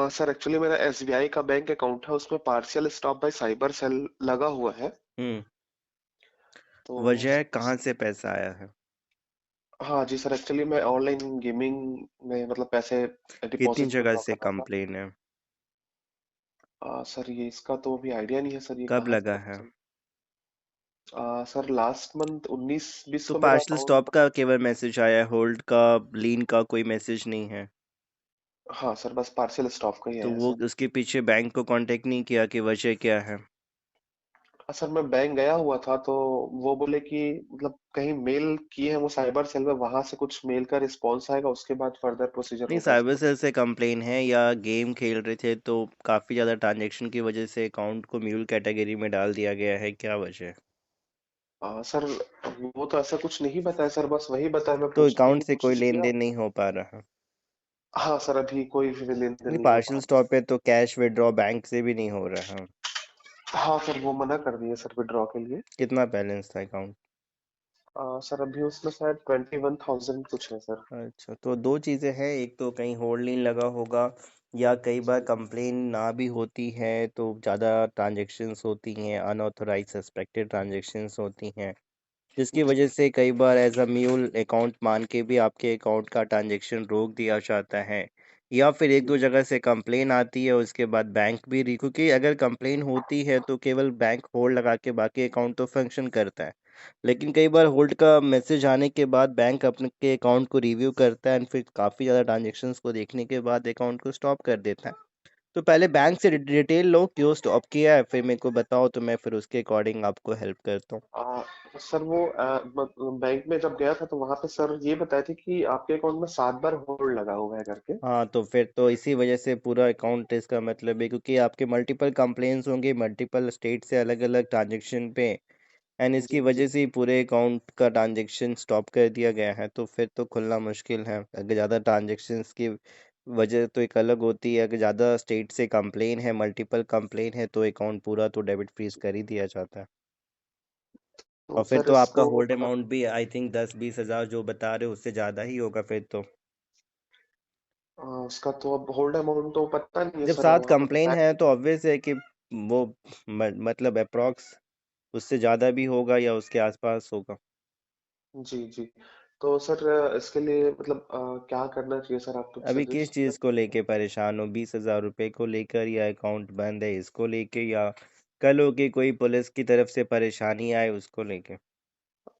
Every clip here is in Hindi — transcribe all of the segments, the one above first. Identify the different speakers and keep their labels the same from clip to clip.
Speaker 1: सर एक्चुअली मेरा एसबीआई का बैंक अकाउंट है, उसमें partial stop by cyber cell लगा हुआ है।
Speaker 2: हम्म।
Speaker 1: तो
Speaker 2: वजह कहाँ से पैसा आया है?
Speaker 1: हाँ जी सर, एक्चुअली मैं ऑनलाइन गेमिंग में मतलब पैसे
Speaker 2: कितनी
Speaker 1: डिपॉजिट
Speaker 2: जगह
Speaker 1: विड्रॉ
Speaker 2: से
Speaker 1: कर रहा था।
Speaker 2: कंप्लेन है?
Speaker 1: सर ये इसका तो अभी आइडिया नहीं है सर, ये
Speaker 2: कब
Speaker 1: कहाँ से
Speaker 2: लगा
Speaker 1: पता
Speaker 2: है?
Speaker 1: चला। सर लास्ट मंथ 19-20
Speaker 2: तो
Speaker 1: को मेरा
Speaker 2: पार्शल स्टॉप
Speaker 1: अकाउंट।
Speaker 2: का केवल मैसेज आया है, होल्ड का, लीन का कोई मैसेज नहीं है?
Speaker 1: हाँ सर, बस पार्शियल स्टॉप का ही
Speaker 2: तो
Speaker 1: आया है
Speaker 2: वो
Speaker 1: सर।
Speaker 2: उसके पीछे बैंक को कांटेक्ट नहीं किया कि वजह क्या है?
Speaker 1: सर मैं बैंक गया हुआ था, तो वो बोले कि मतलब कहीं मेल किए हैं वो साइबर सेल में, वहां से कुछ मेल का रिस्पॉन्स आएगा, उसके बाद फर्दर प्रोसीजर
Speaker 2: नहीं,
Speaker 1: होगा
Speaker 2: साइबर
Speaker 1: इसका।
Speaker 2: सेल से कंप्लेन है या गेम खेल रहे थे तो काफ़ी ज़्यादा ट्रांजैक्शन की वजह से अकाउंट को म्यूल कैटेगरी में डाल दिया गया है, क्या वजह है?
Speaker 1: सर वो तो ऐसा कुछ नहीं बताया सर, बस वही बताया, मैं
Speaker 2: तो
Speaker 1: पूछने
Speaker 2: अकाउंट
Speaker 1: की
Speaker 2: से कोई
Speaker 1: कोशिश
Speaker 2: लेन
Speaker 1: किया।
Speaker 2: देन नहीं हो पा रहा?
Speaker 1: हाँ सर, अभी कोई भी लेन देन
Speaker 2: नहीं,
Speaker 1: नहीं हो पा
Speaker 2: पार्शल
Speaker 1: रहा।
Speaker 2: स्टॉप पे तो कैश विड्रॉ बैंक से भी नहीं हो रहा।
Speaker 1: हाँ सर, वो मना कर दिए सर विड्रॉ के लिए।
Speaker 2: कितना बैलेंस था अकाउंट?
Speaker 1: सर अभी उसमें शायद 21,000 कुछ है सर।
Speaker 2: अच्छा, तो दो चीज़ें हैं, एक तो कहीं होल्ड नहीं लगा होगा, या कई बार
Speaker 1: जी
Speaker 2: कंप्लेन ना भी होती है तो ज़्यादा ट्रांजैक्शंस होती हैं, अनऑथराइज सस्पेक्टेड ट्रांजैक्शंस होती हैं, जिसकी वजह
Speaker 1: जी
Speaker 2: से कई बार एज अ म्यूल अकाउंट मान के भी आपके अकाउंट का ट्रांजैक्शन रोक दिया जाता है, या फिर एक
Speaker 1: जी
Speaker 2: दो जगह से कंप्लेन आती है उसके बाद बैंक भी क्योंकि अगर कंप्लेन होती है तो केवल बैंक होल्ड लगा के बाकी अकाउंट तो फंक्शन करता है, लेकिन कई बार होल्ड का मैसेज आने के बाद बैंक अपने के अकाउंट को रिव्यू करता है एंड फिर काफ़ी ज़्यादा ट्रांजैक्शंस को देखने के बाद अकाउंट को स्टॉप कर देता है। तो पहले बैंक से डिटेल लो क्यों स्टॉप किया है, फिर मेरे को बताओ तो मैं फिर उसके अकॉर्डिंग आपको हेल्प करता हूँ।
Speaker 1: सर वो बैंक में जब गया था तो वहां पे सर ये बताए थे कि आपके अकाउंट में 7 बार होल्ड लगा हुआ है करके।
Speaker 2: हाँ, तो फिर तो इसी वजह से पूरा अकाउंट इसका मतलब है, क्योंकि आपके मल्टीपल कंप्लेंट्स होंगे मल्टीपल स्टेट से अलग अलग ट्रांजैक्शन पे, एंड
Speaker 1: जी
Speaker 2: इसकी
Speaker 1: जी
Speaker 2: वजह से ही पूरे अकाउंट का ट्रांजैक्शन स्टॉप कर दिया गया है, तो फिर तो खुलना मुश्किल है। अगर ज़्यादा ट्रांजैक्शंस की वजह तो एक अलग होती है, अगर ज़्यादा स्टेट से कंप्लेन है, मल्टीपल कंप्लेन है, तो अकाउंट पूरा तो डेबिट फ्रीज कर ही दिया जाता है। और
Speaker 1: तो
Speaker 2: फिर
Speaker 1: सर
Speaker 2: तो आपका
Speaker 1: इसको
Speaker 2: होल्ड अमाउंट भी आई थिंक 10-20 हज़ार जो बता रहे हो उससे ज़्यादा ही होगा फिर तो।
Speaker 1: उसका तो अब होल्ड अमाउंट तो पता नहीं है
Speaker 2: जब
Speaker 1: सर,
Speaker 2: सात
Speaker 1: वहां पे
Speaker 2: कंप्लेन है तो ऑब्वियस है कि वो मतलब अप्रॉक्स उससे ज़्यादा भी होगा या उसके आसपास होगा।
Speaker 1: जी जी। तो सर इसके लिए मतलब क्या करना चाहिए सर, आप कुछ
Speaker 2: अभी किस
Speaker 1: सजेस्ट कर।
Speaker 2: चीज़ को लेके परेशान हो, 20 हज़ार रुपये को लेकर या अकाउंट बंद है इसको लेके, या कल हो कि कोई पुलिस की तरफ से परेशानी आए उसको लेके?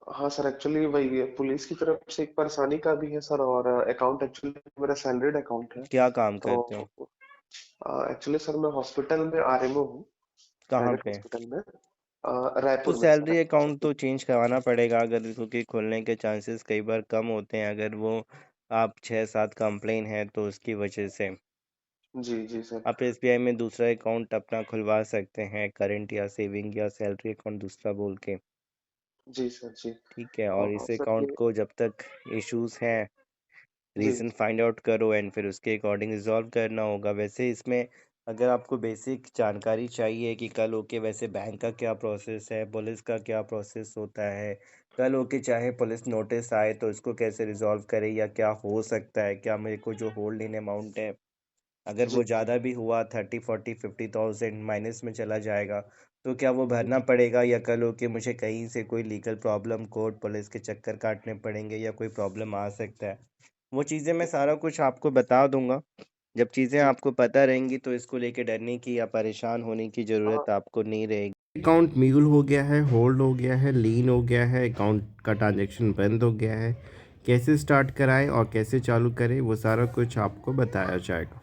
Speaker 1: हाँ सर, एक्चुअली वही है, पुलिस की तरफ से एक परेशानी का भी है सर, और अकाउंट एक्चुअली मेरा सैलरीड अकाउंट है।
Speaker 2: क्या काम
Speaker 1: तो
Speaker 2: करते हो?
Speaker 1: एक्चुअली सर मैं हॉस्पिटल में आरएमओ हूँ,
Speaker 2: कहाँ
Speaker 1: प्राइवेट
Speaker 2: पे?
Speaker 1: हॉस्पिटल में,
Speaker 2: तो
Speaker 1: रायपुर में sir,
Speaker 2: salary
Speaker 1: actually
Speaker 2: account
Speaker 1: sir.
Speaker 2: तो चेंज करवाना पड़ेगा, अगर क्योंकि खुलने के चांसेस कई बार कम होते हैं अगर वो आप 6-7 कंप्लेन है तो उसकी वजह से
Speaker 1: जी जी सर।
Speaker 2: आप एसबीआई में दूसरा अकाउंट अपना खुलवा सकते हैं, करंट या सेविंग या सैलरी अकाउंट दूसरा बोल के।
Speaker 1: जी सर जी।
Speaker 2: ठीक है, और इस
Speaker 1: सर
Speaker 2: अकाउंट
Speaker 1: ये।
Speaker 2: को जब तक इश्यूज हैं
Speaker 1: जी
Speaker 2: रीज़न फाइंड आउट करो एंड फिर उसके अकॉर्डिंग रिजॉल्व करना होगा। वैसे इसमें अगर आपको बेसिक जानकारी चाहिए कि कल होके वैसे बैंक का क्या प्रोसेस है, पुलिस का क्या प्रोसेस होता है, कल होके चाहे पुलिस नोटिस आए तो इसको कैसे रिजॉल्व करें, या क्या हो सकता है, क्या मेरे को जो होल्ड इन अमाउंट है अगर वो
Speaker 1: जी
Speaker 2: ज़्यादा भी हुआ 30-40-50,000 माइनस में चला जाएगा तो क्या वो भरना पड़ेगा, या कल हो के मुझे कहीं से कोई लीगल प्रॉब्लम कोर्ट पुलिस के चक्कर काटने पड़ेंगे या कोई प्रॉब्लम आ सकता है, वो चीज़ें मैं सारा कुछ आपको बता दूंगा। जब चीज़ें
Speaker 1: जी।
Speaker 2: आपको पता रहेंगी तो इसको लेके डरने की या परेशान होने की
Speaker 1: अ,
Speaker 2: ज़रूरत आपको नहीं रहेगी। अकाउंट म्यूल हो गया है, होल्ड हो गया है, लीन हो गया है, अकाउंट का ट्रांजैक्शन बंद हो गया है, कैसे स्टार्ट कराएं और कैसे चालू करें वो सारा कुछ आपको बताया जाएगा।